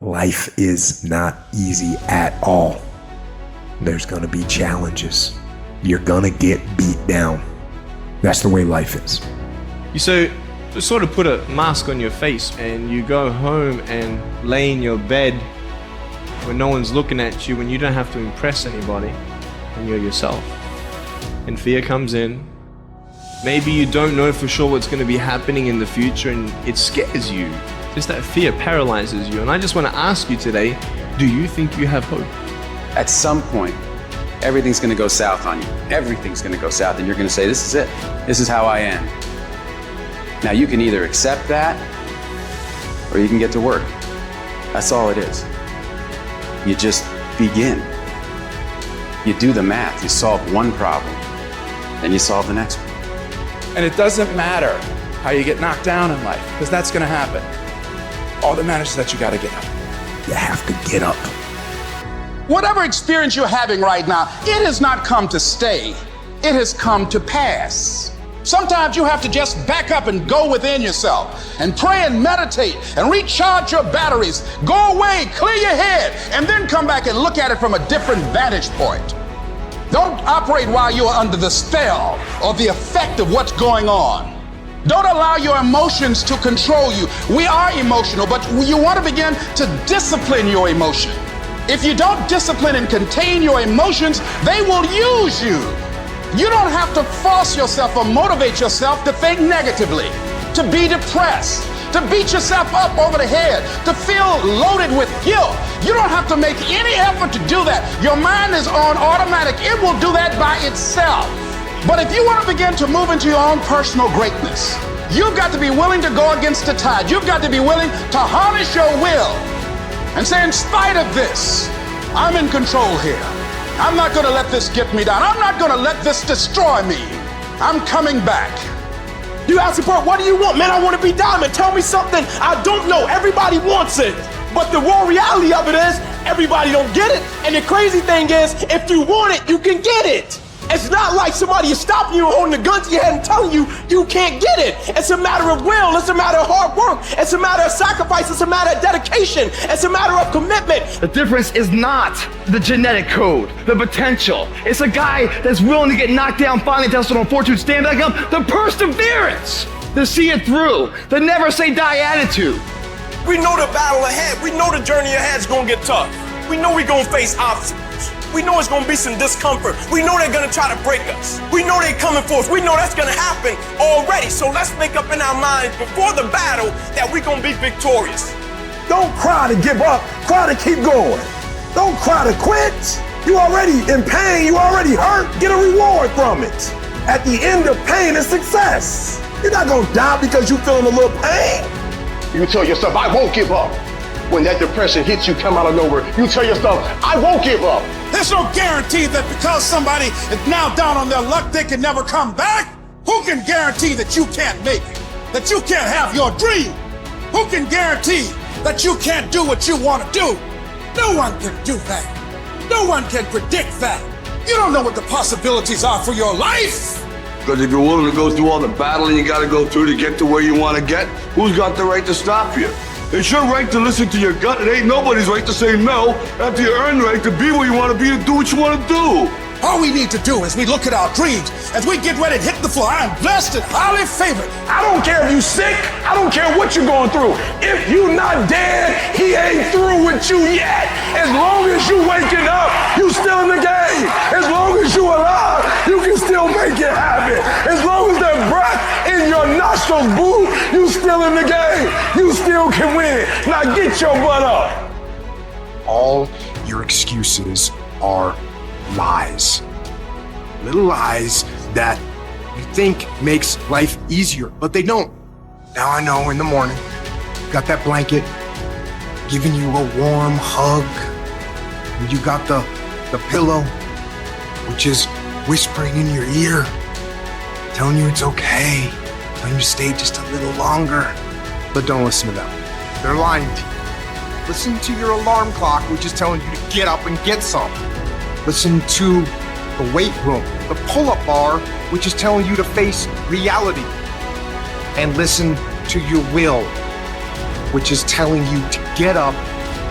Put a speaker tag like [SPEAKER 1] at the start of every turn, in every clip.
[SPEAKER 1] Life is not easy at all. There's gonna be challenges. You're gonna get beat down. That's the way life is.
[SPEAKER 2] You sort of put a mask on your face and you go home and lay in your bed when no one's looking at you, when you don't have to impress anybody, and you're yourself. And fear comes in. Maybe you don't know for sure what's going to be happening in the future and it scares you. Just that fear paralyzes you. And I just want to ask you today, do you think you have hope?
[SPEAKER 3] At some point, everything's going to go south on you. Everything's going to go south and you're going to say, this is it. This is how I am. Now you can either accept that or you can get to work. That's all it is. You just begin. You do the math. You solve one problem, then you solve the next one.
[SPEAKER 4] And it doesn't matter how you get knocked down in life, because that's going to happen. All that matters is that you got to get up.
[SPEAKER 1] You have to get up.
[SPEAKER 5] Whatever experience you're having right now, it has not come to stay. It has come to pass. Sometimes you have to just back up and go within yourself and pray and meditate and recharge your batteries. Go away, clear your head, and then come back and look at it from a different vantage point. Don't operate while you're under the spell or the effect of what's going on. Don't allow your emotions to control you. We are emotional, but you want to begin to discipline your emotion. If you don't discipline and contain your emotions, they will use you. You don't have to force yourself or motivate yourself to think negatively, to be depressed, to beat yourself up over the head, to feel loaded with guilt. You don't have to make any effort to do that. Your mind is on automatic. It will do that by itself. But if you want to begin to move into your own personal greatness, you've got to be willing to go against the tide. You've got to be willing to harness your will and say, in spite of this, I'm in control here. I'm not going to let this get me down. I'm not going to let this destroy me. I'm coming back.
[SPEAKER 6] You ask me, bro, what do you want? Man, I want to be diamond. Tell me something I don't know. Everybody wants it. But the raw reality of it is everybody don't get it. And the crazy thing is, if you want it, you can get it. It's not like somebody is stopping you, holding the gun to your head and telling you you can't get it. It's a matter of will. It's a matter of hard work. It's a matter of sacrifice. It's a matter of dedication. It's a matter of commitment.
[SPEAKER 7] The difference is not the genetic code, the potential. It's a guy that's willing to get knocked down, finally tested on fortune, stand back up, the perseverance, to see it through, the never say die attitude.
[SPEAKER 6] We know the battle ahead. We know the journey ahead is going to get tough. We know we're going to face obstacles. We know it's going to be some discomfort. We know they're going to try to break us. We know they're coming for us. We know that's going to happen already. So let's make up in our minds before the battle that we're going to be victorious.
[SPEAKER 8] Don't cry to give up. Cry to keep going. Don't cry to quit. You already in pain. You already hurt. Get a reward from it. At the end of pain is success. You're not going to die because you're feeling a little pain.
[SPEAKER 9] You tell yourself, I won't give up. When that depression hits you, come out of nowhere, you tell yourself, I won't give up.
[SPEAKER 5] There's no guarantee that because somebody is now down on their luck, they can never come back. Who can guarantee that you can't make it? That you can't have your dream? Who can guarantee that you can't do what you want to do? No one can do that. No one can predict that. You don't know what the possibilities are for your life.
[SPEAKER 10] Because if you're willing to go through all the battling you got to go through to get to where you want to get, who's got the right to stop you? It's your right to listen to your gut. It ain't nobody's right to say no after you earn the right to be where you want to be and do what you want to do.
[SPEAKER 5] All we need to do is we look at our dreams as we get ready to hit the floor. I am blessed and highly favored.
[SPEAKER 8] I don't care if you sick. I don't care what you're going through. If you not dead, he ain't through with you yet. As long as you waking up, you still in the game. As long as you alive, you can still make it happen. As long as that breath in your nostrils, boo, you still in the game. You still can win. Now get your butt up.
[SPEAKER 1] All your excuses are lies. Little lies that you think makes life easier, but they don't. Now I know in the morning, got that blanket, giving you a warm hug, and you got the pillow, which is whispering in your ear, telling you it's okay, telling you to stay just a little longer. But don't listen to them. They're lying to you. Listen to your alarm clock, which is telling you to get up and get some. Listen to the weight room, the pull-up bar, which is telling you to face reality. And listen to your will, which is telling you to get up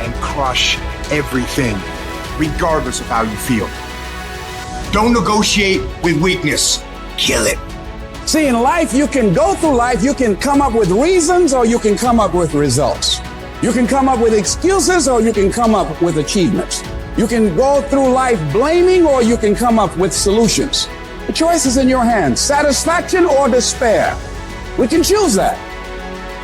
[SPEAKER 1] and crush everything, regardless of how you feel. Don't negotiate with weakness. Kill it.
[SPEAKER 5] See, in life, you can go through life, you can come up with reasons or you can come up with results. You can come up with excuses or you can come up with achievements. You can go through life blaming or you can come up with solutions. The choice is in your hands, satisfaction or despair. We can choose that.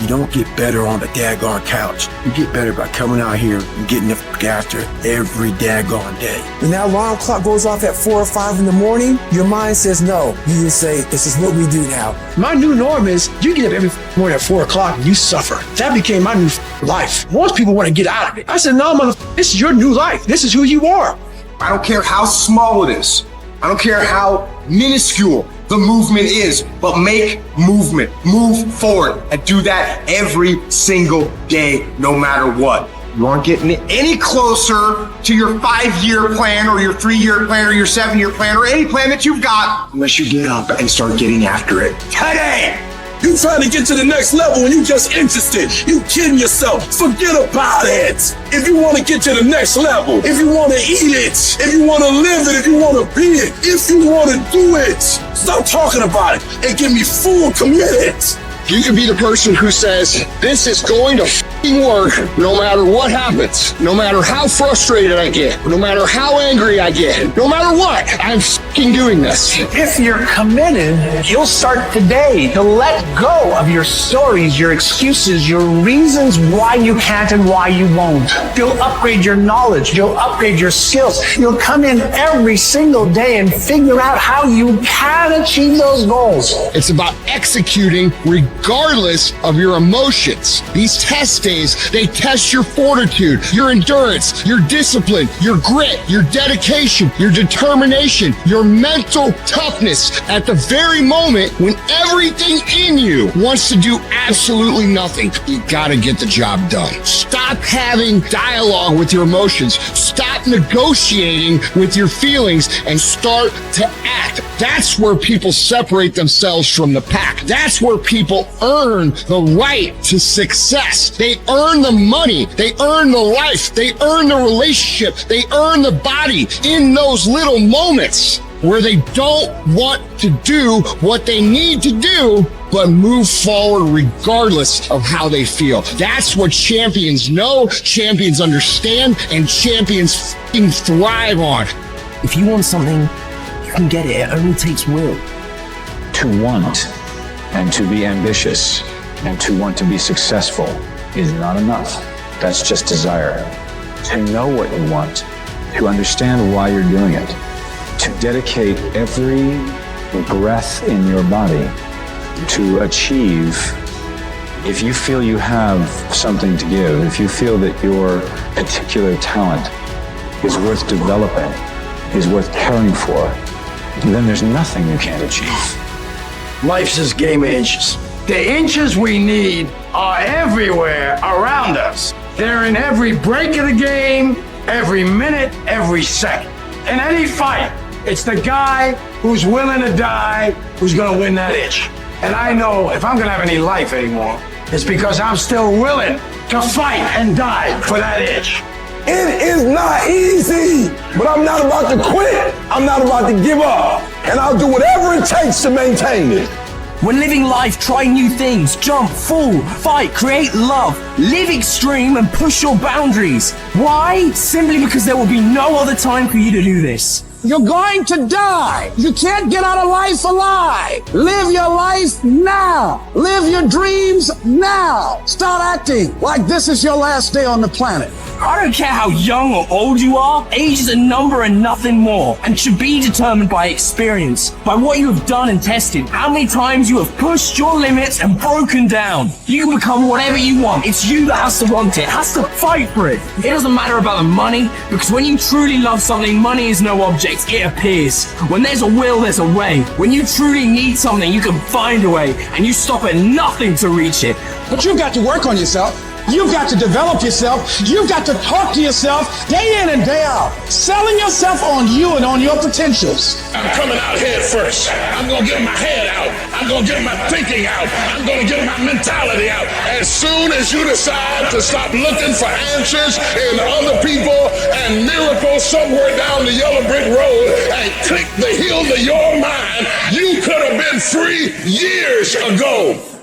[SPEAKER 6] You don't get better on the daggone couch. You get better by coming out here and getting the f*** after every daggone day. When that alarm clock goes off at 4 or 5 in the morning, your mind says no. You just say, this is what we do now. My new norm is you get up every morning at 4 o'clock and you suffer. That became my new life. Most people want to get out of it. I said, no, motherfucker, this is your new life. This is who you are.
[SPEAKER 1] I don't care how small it is. I don't care how minuscule the movement is, but make movement, move forward, and do that every single day, no matter what. You aren't getting any closer to your 5-year plan or your 3-year plan or your 7-year plan or any plan that you've got unless you get up and start getting after it today.
[SPEAKER 6] You trying to get to the next level and you just interested. You kidding yourself. Forget about it. If you want to get to the next level, if you want to eat it, if you want to live it, if you want to be it, if you want to do it, stop talking about it and give me full committed.
[SPEAKER 9] You can be the person who says, this is going to f***ing work no matter what happens, no matter how frustrated I get, no matter how angry I get, no matter what, I'm f***ing doing this.
[SPEAKER 11] If you're committed, you'll start today to let go of your stories, your excuses, your reasons why you can't and why you won't. You'll upgrade your knowledge. You'll upgrade your skills. You'll come in every single day and figure out how you can achieve those goals.
[SPEAKER 9] It's about executing regardless of your emotions. These test days, they test your fortitude, your endurance, your discipline, your grit, your dedication, your determination, your mental toughness at the very moment when everything in you wants to do absolutely nothing. You gotta get the job done. Stop having dialogue with your emotions. Stop negotiating with your feelings and start to act. That's where people separate themselves from the pack. That's where people earn the right to success. They earn the money. They earn the life. They earn the relationship. They earn the body in those little moments where they don't want to do what they need to do, but move forward regardless of how they feel. That's what champions know, champions understand, and champions f***ing thrive on.
[SPEAKER 11] If you want something, you can get it. It only takes will.
[SPEAKER 12] To want and to be ambitious and to want to be successful is not enough. That's just desire. To know what you want, to understand why you're doing it, to dedicate every breath in your body to achieve. If you feel you have something to give, if you feel that your particular talent is worth developing, is worth caring for, then there's nothing you can't achieve.
[SPEAKER 6] Life's this game of inches. The inches we need are everywhere around us. They're in every break of the game, every minute, every second. In any fight, it's the guy who's willing to die who's gonna win that itch. And I know if I'm gonna have any life anymore, it's because I'm still willing to fight and die for that itch.
[SPEAKER 8] It is not easy, but I'm not about to quit. I'm not about to give up. And I'll do whatever it takes to maintain it.
[SPEAKER 11] When living life, try new things, jump, fall, fight, create love, live extreme and push your boundaries. Why? Simply because there will be no other time for you to do this.
[SPEAKER 5] You're going to die. You can't get out of life alive. Live your life now. Live your dreams now. Start acting like this is your last day on the planet.
[SPEAKER 11] I don't care how young or old you are, age is a number and nothing more, and should be determined by experience, by what you have done and tested, how many times you have pushed your limits and broken down. You can become whatever you want. It's you that has to want it, has to fight for it. It doesn't matter about the money, because when you truly love something, money is no object, it appears. When there's a will, there's a way. When you truly need something, you can find a way, and you stop at nothing to reach it.
[SPEAKER 5] But you've got to work on yourself. You've got to develop yourself. You've got to talk to yourself day in and day out. Selling yourself on you and on your potentials.
[SPEAKER 8] I'm coming out head first. I'm gonna get my head out. I'm going to get my thinking out. I'm going to get my mentality out. As soon as you decide to stop looking for answers in other people and miracles somewhere down the yellow brick road and click the heel to your mind, you could have been free years ago.